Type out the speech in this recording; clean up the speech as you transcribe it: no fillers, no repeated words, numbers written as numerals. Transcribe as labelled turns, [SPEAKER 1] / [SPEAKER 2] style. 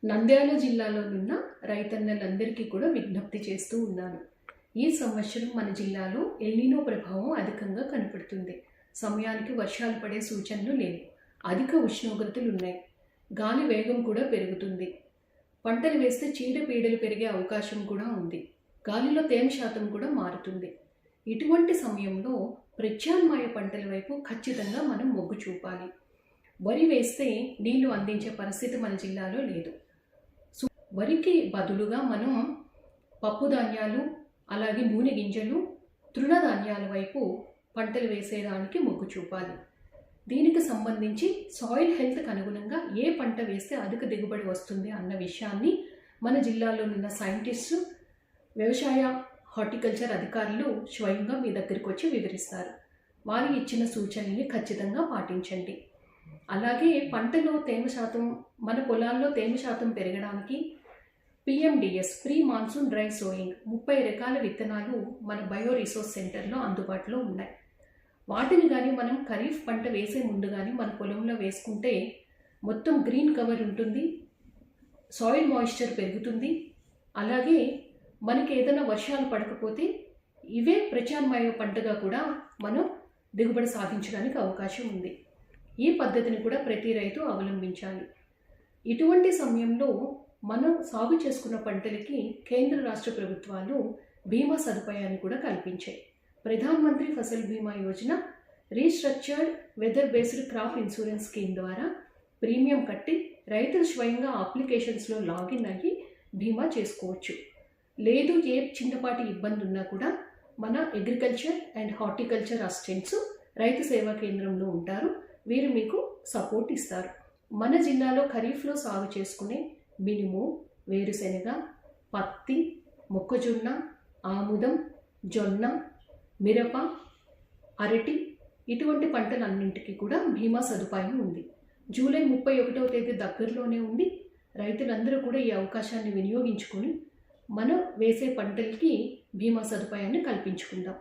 [SPEAKER 1] నంద్యాల జిల్లాలోనున్న రైతన్నలందరికీ కూడా విజ్ఞప్తి చేస్తూ ఉన్నాను. ఈ సంవత్సరం మన జిల్లాలో ఎల్నినో ప్రభావం అధికంగా కనపడుతుంది. సమయానికి వర్షాలు పడే సూచనలు లేవు. అధిక ఉష్ణోగ్రతలు ఉన్నాయి. గాలి వేగం కూడా పెరుగుతుంది. పంటలు వేస్తే చీడపీడలు పెరిగే అవకాశం కూడా ఉంది. గాలిలో తేమ శాతం కూడా మారుతుంది. ఇటువంటి సమయంలో ప్రత్యామ్నాయ పంటల వైపు ఖచ్చితంగా మనం మొగ్గు చూపాలి. వరి వేస్తే నీళ్లు అందించే పరిస్థితి మన జిల్లాలో లేదు. వరికి బదులుగా మనం పప్పు ధాన్యాలు, అలాగే నూనె గింజలు, తృణధాన్యాల వైపు పంటలు వేసేదానికి మొగ్గు చూపాలి. దీనికి సంబంధించి సాయిల్ హెల్త్కి అనుగుణంగా ఏ పంట వేస్తే అధిక దిగుబడి వస్తుంది అన్న విషయాన్ని మన జిల్లాలో ఉన్న సైంటిస్టు, వ్యవసాయ హార్టికల్చర్ అధికారులు స్వయంగా మీ దగ్గరికి వచ్చి వివరిస్తారు. వారు ఇచ్చిన సూచనల్ని ఖచ్చితంగా పాటించండి. అలాగే పంటలో తేమ శాతం, మన పొలాల్లో తేమ శాతం పెరగడానికి PMDS pre monsoon dry sowing 30 రకాల విత్తనాలు మన బయో రిసోర్స్ సెంటర్లో అందుబాటులో ఉన్నాయి. వాటిని కానీ మనం ఖరీఫ్ పంట వేసే ముందు కానీ మన పొలంలో వేసుకుంటే మొత్తం గ్రీన్ కవర్ ఉంటుంది, సాయిల్ మాయిశ్చర్ పెరుగుతుంది. అలాగే మనకి ఏదైనా వర్షాలు పడకపోతే ఇవే ప్రత్యామ్నాయ పంటగా కూడా మనం దిగుబడి సాధించడానికి అవకాశం ఉంది. ఈ పద్ధతిని కూడా ప్రతి రైతు అవలంబించాలి. ఇటువంటి సమయంలో మనం సాగు చేసుకున్న పంటలకి కేంద్ర రాష్ట్ర ప్రభుత్వాలు బీమా సదుపాయాన్ని కూడా కల్పించాయి. Pradhan Mantri Fasal Bima Yojana, restructured weather based crop insurance scheme ద్వారా ప్రీమియం కట్టి రైతులు స్వయంగా అప్లికేషన్స్లో లాగిన్ అయ్యి బీమా చేసుకోవచ్చు. లేదు ఏ చిన్నపాటి ఇబ్బంది ఉన్నా కూడా మన అగ్రికల్చర్ అండ్ హార్టికల్చర్ అసిస్టెంట్స్ రైతు సేవా కేంద్రంలో ఉంటారు. వీరు మీకు సపోర్ట్ ఇస్తారు. మన జిల్లాలో ఖరీఫ్లో సాగు చేసుకునే మినుము, వేరుశెనగ, పత్తి, మొక్కజొన్న, ఆముదం, జొన్న, మిరప, అరటి ఇటువంటి పంటలన్నింటికీ కూడా బీమా సదుపాయం ఉంది. జూలై 31వ తేదీ దగ్గరలోనే ఉంది. రైతులందరూ కూడా ఈ అవకాశాన్ని వినియోగించుకొని మనం వేసే పంటలకి బీమా సదుపాయాన్ని కల్పించుకుందాం.